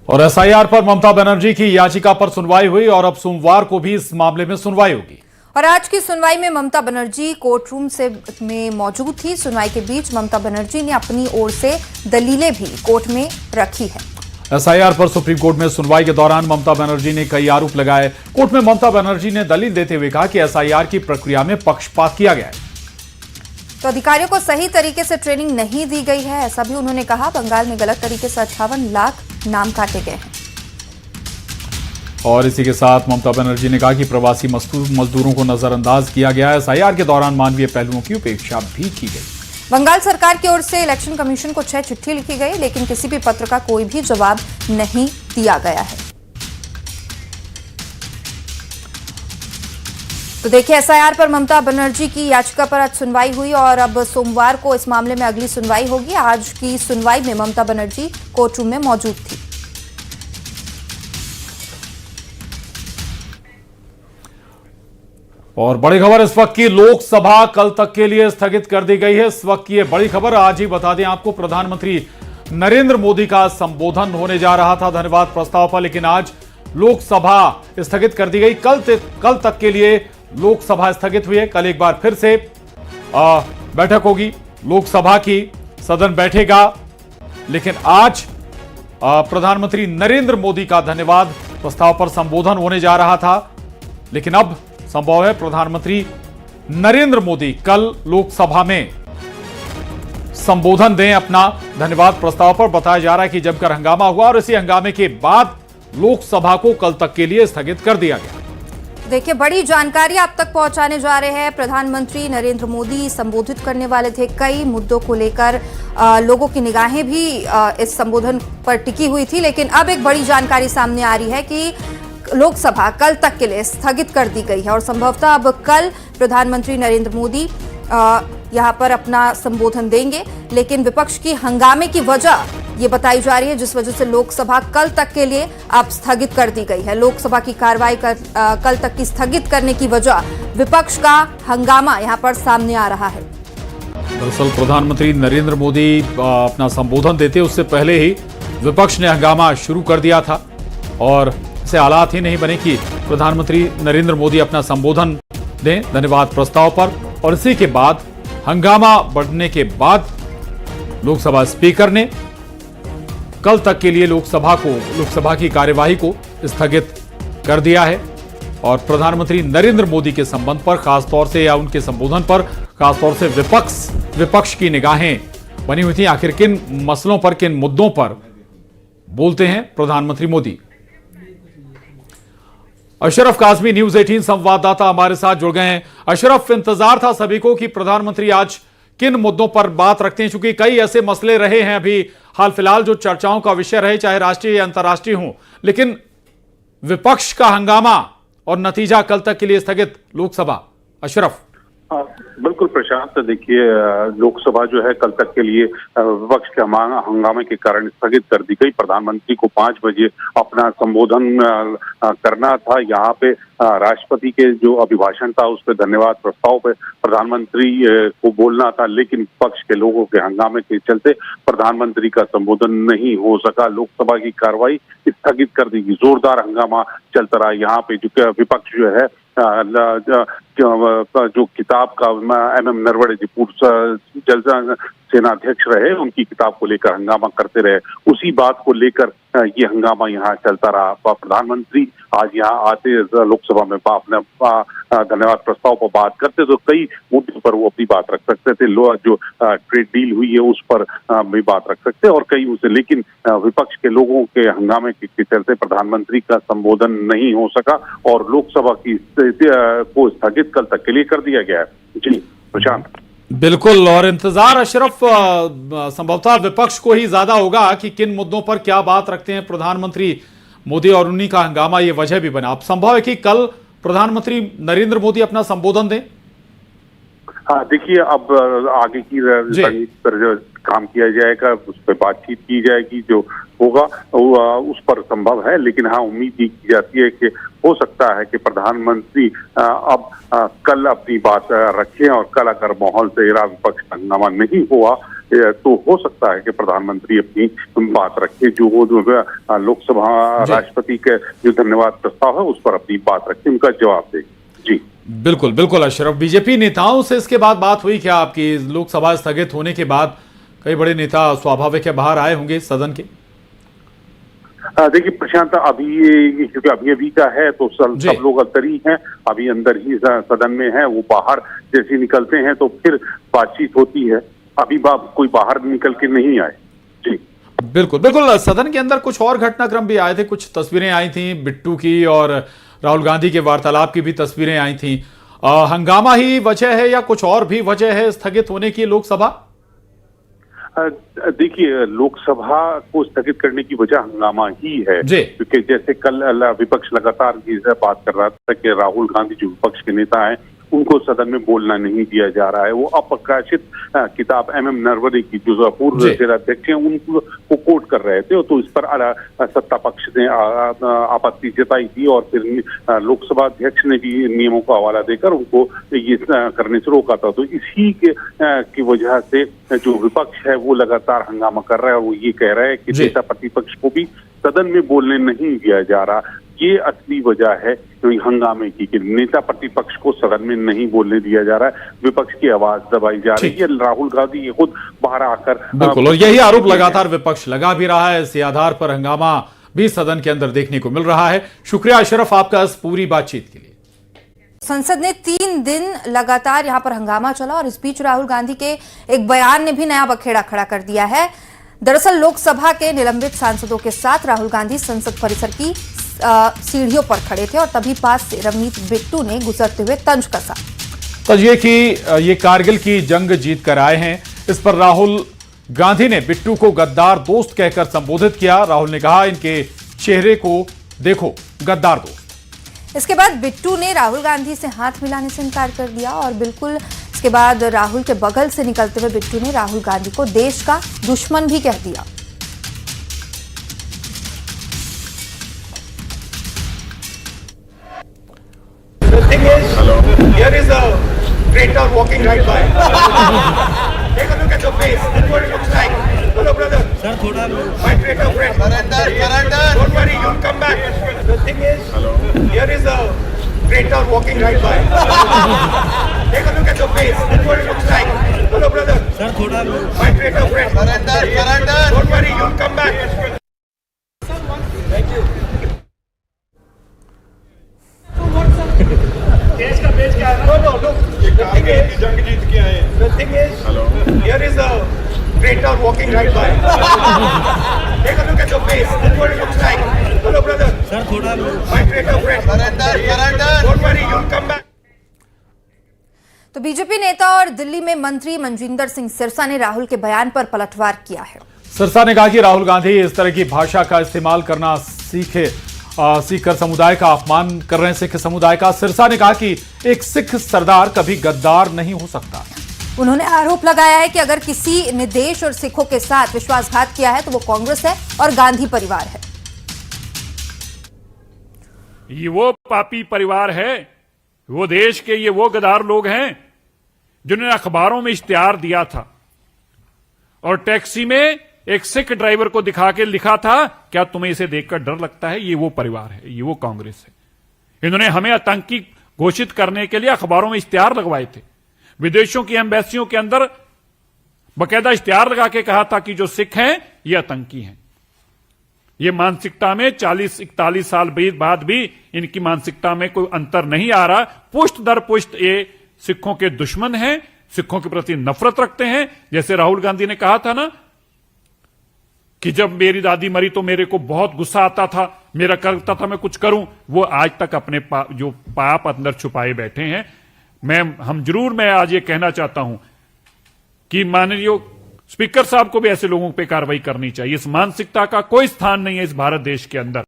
और एसआईआर पर ममता बनर्जी की याचिका पर सुनवाई हुई और अब सोमवार को भी इस मामले में सुनवाई होगी। और आज की सुनवाई में ममता बनर्जी कोर्ट रूम में मौजूद थी। सुनवाई के बीच ममता बनर्जी ने अपनी ओर से दलीलें भी कोर्ट में रखी है। एसआईआर पर सुप्रीम कोर्ट में सुनवाई के दौरान ममता बनर्जी ने कई आरोप लगाए। कोर्ट में ममता बनर्जी ने दलील देते हुए कहा कि एसआईआर की प्रक्रिया में पक्षपात किया गया है, तो अधिकारियों को सही तरीके से ट्रेनिंग नहीं दी गई है, ऐसा भी उन्होंने कहा। बंगाल में गलत तरीके से 58 लाख नाम काटे गए हैं। और इसी के साथ ममता बनर्जी ने कहा कि प्रवासी मजदूरों को नजरअंदाज किया गया है। एसआईआर के दौरान मानवीय पहलुओं की उपेक्षा भी की गई। बंगाल सरकार की ओर से इलेक्शन कमीशन को 6 चिट्ठी लिखी गई, लेकिन किसी भी पत्र का कोई भी जवाब नहीं दिया गया है। तो देखिए, एसआईआर पर ममता बनर्जी की याचिका पर आज सुनवाई हुई और अब सोमवार को इस मामले में अगली सुनवाई होगी। आज की सुनवाई में ममता बनर्जी कोर्ट रूम में मौजूद थी। और बड़ी खबर इस वक्त की, लोकसभा कल तक के लिए स्थगित कर दी गई है। इस वक्त की ये बड़ी खबर आज ही बता दें आपको, प्रधानमंत्री नरेंद्र मोदी का संबोधन होने जा रहा था धन्यवाद प्रस्ताव पर, लेकिन आज लोकसभा स्थगित कर दी गई। कल तक के लिए लोकसभा स्थगित हुई है। कल एक बार फिर से बैठक होगी लोकसभा की, सदन बैठेगा, लेकिन आज प्रधानमंत्री नरेंद्र मोदी का धन्यवाद प्रस्ताव पर संबोधन होने जा रहा था, लेकिन अब संभव है प्रधानमंत्री नरेंद्र मोदी कल लोकसभा में संबोधन दें अपना धन्यवाद प्रस्ताव पर। बताया जा रहा है कि जमकर हंगामा हुआ और इसी हंगामे के बाद लोकसभा को कल तक के लिए स्थगित कर दिया गया। देखिए, बड़ी जानकारी आप तक पहुंचाने जा रहे हैं। प्रधानमंत्री नरेंद्र मोदी संबोधित करने वाले थे। कई मुद्दों को लेकर लोगों की निगाहें भी इस संबोधन पर टिकी हुई थी, लेकिन अब एक बड़ी जानकारी सामने आ रही है कि लोकसभा कल तक के लिए स्थगित कर दी गई है और संभवतः अब कल प्रधानमंत्री नरेंद्र मोदी यहां पर अपना संबोधन देंगे, लेकिन विपक्ष की हंगामे की वजह ये बताई जा रही है, जिस वजह से लोकसभा कल तक के लिए अब स्थगित कर दी गई है। लोकसभा की कार्रवाई कल तक की स्थगित करने की वजह विपक्ष का हंगामा यहां पर सामने आ रहा है। दरअसल प्रधानमंत्री नरेंद्र मोदी अपना संबोधन देते उससे पहले ही विपक्ष ने हंगामा शुरू कर दिया था और ऐसे हालात ही नहीं बने कि प्रधानमंत्री नरेंद्र मोदी अपना संबोधन दें धन्यवाद प्रस्ताव पर, और इसी के बाद हंगामा बढ़ने के बाद लोकसभा स्पीकर ने कल तक के लिए लोकसभा की कार्यवाही को स्थगित कर दिया है। और प्रधानमंत्री नरेंद्र मोदी के संबंध पर खासतौर से या उनके संबोधन पर खासतौर से विपक्ष की निगाहें बनी हुई थी। आखिर किन मसलों पर, किन मुद्दों पर बोलते हैं प्रधानमंत्री मोदी। अशरफ काज़मी, न्यूज़ 18 संवाददाता हमारे साथ जुड़ गए हैं। अशरफ, इंतजार था सभी को कि प्रधानमंत्री आज किन मुद्दों पर बात रखते हैं, क्योंकि कई ऐसे मसले रहे हैं अभी हाल फिलहाल जो चर्चाओं का विषय रहे, चाहे राष्ट्रीय या अंतर्राष्ट्रीय हो, लेकिन विपक्ष का हंगामा और नतीजा कल तक के लिए स्थगित लोकसभा। अशरफ। बिल्कुल प्रशांत, देखिए लोकसभा जो है कल तक के लिए विपक्ष के हंगामे के कारण स्थगित कर दी गई। प्रधानमंत्री को 5 बजे अपना संबोधन करना था। यहाँ पे राष्ट्रपति के जो अभिभाषण था उस पर धन्यवाद प्रस्ताव पे प्रधानमंत्री को बोलना था, लेकिन विपक्ष के लोगों के हंगामे के चलते प्रधानमंत्री का संबोधन नहीं हो सका। लोकसभा की कार्रवाई स्थगित कर दी गई। जोरदार हंगामा चलता रहा। यहाँ पे जो विपक्ष जो है जो किताब का MM नरवणे जी पूर्व जल सेना अध्यक्ष रहे, उनकी किताब को लेकर हंगामा करते रहे। उसी बात को लेकर ये हंगामा यहाँ चलता रहा। प्रधानमंत्री आज यहाँ आते लोकसभा में अपने धन्यवाद प्रस्ताव पर बात करते तो कई मुद्दों पर वो अपनी बात रख सकते थे। जो ट्रेड डील हुई है उस पर भी बात रख सकते और कई उसे, लेकिन विपक्ष के लोगों के हंगामे के चलते प्रधानमंत्री का संबोधन नहीं हो सका और लोकसभा की को स्थगित कल तक के लिए कर दिया गया है। जी प्रशांत। बिल्कुल, और इंतजार अशरफ संभवतः विपक्ष को ही ज्यादा होगा कि किन मुद्दों पर क्या बात रखते हैं प्रधानमंत्री मोदी, और उन्हीं का हंगामा ये वजह भी बना। अब संभव है कि कल प्रधानमंत्री नरेंद्र मोदी अपना संबोधन दें। हाँ, देखिए अब आगे की रणनीति पर जो काम किया जाएगा उस पर बातचीत की जाएगी, जो होगा उस पर संभव है। लेकिन हाँ, उम्मीद ये की जाती है कि हो सकता है कि प्रधानमंत्री अब कल अपनी बात रखें और कल अगर माहौल से विपक्ष हंगामा नहीं हुआ तो हो सकता है कि प्रधानमंत्री अपनी बात रखे, जो लोकसभा राष्ट्रपति के जो धन्यवाद प्रस्ताव है उस पर अपनी बात रखे, उनका जवाब दे। जी बिल्कुल बिल्कुल अशरफ, बीजेपी नेताओं से इसके बाद बात हुई क्या आपकी? लोकसभा स्थगित होने के बाद कई बड़े नेता स्वाभाविक है बाहर आए होंगे सदन के। देखिए प्रशांत, अभी क्योंकि अभी का है तो सब लोग अंदर ही हैं, अभी अंदर ही सदन में है। वो बाहर जैसे निकलते हैं तो फिर बातचीत होती है, अभी कोई बाहर निकल के नहीं आए। जी बिल्कुल बिल्कुल। सदन के अंदर कुछ और घटनाक्रम भी आए थे, कुछ तस्वीरें आई थी बिट्टू की और राहुल गांधी के वार्तालाप की भी तस्वीरें आई थी। हंगामा ही वजह है या कुछ और भी वजह है स्थगित होने की लोकसभा? देखिए, लोकसभा को स्थगित करने की वजह हंगामा ही है, क्योंकि जैसे कल विपक्ष लगातार बात कर रहा था कि राहुल गांधी जो विपक्ष के नेता हैं उनको सदन में बोलना नहीं दिया जा रहा है। वो अप्रकाशित किताब MM नरवणे की जो पूर्व जिलाध्यक्ष हैं उनको कोट कर रहे थे, तो इस पर सत्ता पक्ष ने आपत्ति जताई थी और फिर लोकसभा अध्यक्ष ने भी नियमों का हवाला देकर उनको ये करने से रोका था। तो इसी की वजह से जो विपक्ष है वो लगातार हंगामा कर रहा है और वो ये कह रहा है कि नेता प्रतिपक्ष को भी सदन में बोलने नहीं दिया जा रहा। ये असली वजह है हंगामे की कि नेता प्रतिपक्ष को सदन में नहीं बोलने दिया जा रहा है, विपक्ष की आवाज दबाई जा रही है। राहुल गांधी ये खुद बाहर आकर बिल्कुल, और यही आरोप लगातार विपक्ष लगा भी रहा है। इसी आधार पर हंगामा भी सदन के अंदर देखने को मिल रहा है। शुक्रिया अशरफ आपका इस पूरी बातचीत के लिए। संसद ने 3 दिन लगातार यहां पर हंगामा चला और इस बीच राहुल गांधी के एक बयान ने भी नया बखेड़ा खड़ा कर दिया है। दरअसल लोकसभा के निलंबित सांसदों के साथ राहुल गांधी संसद परिसर की सीढ़ियों पर खड़े थे और तभी पास से रवनीत बिट्टू ने गुजरते हुए तंज कसा। तजिए कि ये कारगिल की जंग जीत कर आए हैं, इस पर राहुल गांधी ने बिट्टू को गद्दार दोस्त कहकर संबोधित किया। राहुल ने कहा, इनके चेहरे को देखो, गद्दार दोस्त। इसके बाद बिट्टू ने राहुल गांधी से हाथ मिलाने से इनकार कर दिया और बिल्कुल इसके बाद राहुल के बगल से निकलते हुए बिट्टू ने राहुल गांधी को देश का दुश्मन भी कह दिया। The thing is, here is a traitor walking right by. Take a look at the face. That's what it looks like. Hello, brother. Sir, my traitor friend. Surrender. Don't worry, you'll come back. The thing is, here is a traitor walking right by. Take a look at the face. That's what it looks like. Hello, brother. Sir, my traitor friend. Surrender. Don't worry, you'll come back. Thank you. देश का बेच क्या है? No, look. The thing is, जंग जीत के आए। The thing is, here is a traitor walking right by. Take a look at the face. That's what it looks like. Hello, brother. Sir, my traitor friend. Surrender. Don't worry, you'll come back. तो BJP नेता और दिल्ली में मंत्री मनजिंदर सिंह सिरसा ने राहुल के बयान पर पलटवार किया है। सिरसा ने कहा कि राहुल गांधी इस तरह की भाषा का इस्तेमाल करना सीखकर समुदाय का अपमान कर रहे हैं, सिख समुदाय का। सिरसा ने कहा कि एक सिख सरदार कभी गद्दार नहीं हो सकता। उन्होंने आरोप लगाया है कि अगर किसी ने देश और सिखों के साथ विश्वासघात किया है तो वो कांग्रेस है और गांधी परिवार है। ये वो पापी परिवार है, वो देश के ये वो गद्दार लोग हैं जिन्होंने अखबारों में इश्तिहार दिया था और टैक्सी में एक सिख ड्राइवर को दिखा के लिखा था, क्या तुम्हें इसे देखकर डर लगता है? ये वो परिवार है, ये वो कांग्रेस है। इन्होंने हमें आतंकी घोषित करने के लिए अखबारों में इश्तिहार लगवाए थे। विदेशों की एम्बेसियों के अंदर बकायदा इश्तिहार लगा के कहा था कि जो सिख हैं ये आतंकी हैं। ये मानसिकता में 40-41 साल बाद भी इनकी मानसिकता में कोई अंतर नहीं आ रहा। पुष्ट दर पुष्ट ये सिखों के दुश्मन हैं, सिखों के प्रति नफरत रखते हैं। जैसे राहुल गांधी ने कहा था ना कि जब मेरी दादी मरी तो मेरे को बहुत गुस्सा आता था, मेरा करता था मैं कुछ करूं, वो आज तक अपने जो पाप अंदर छुपाए बैठे हैं। मैं आज ये कहना चाहता हूं कि माननीय स्पीकर साहब को भी ऐसे लोगों पे कार्रवाई करनी चाहिए। इस मानसिकता का कोई स्थान नहीं है इस भारत देश के अंदर।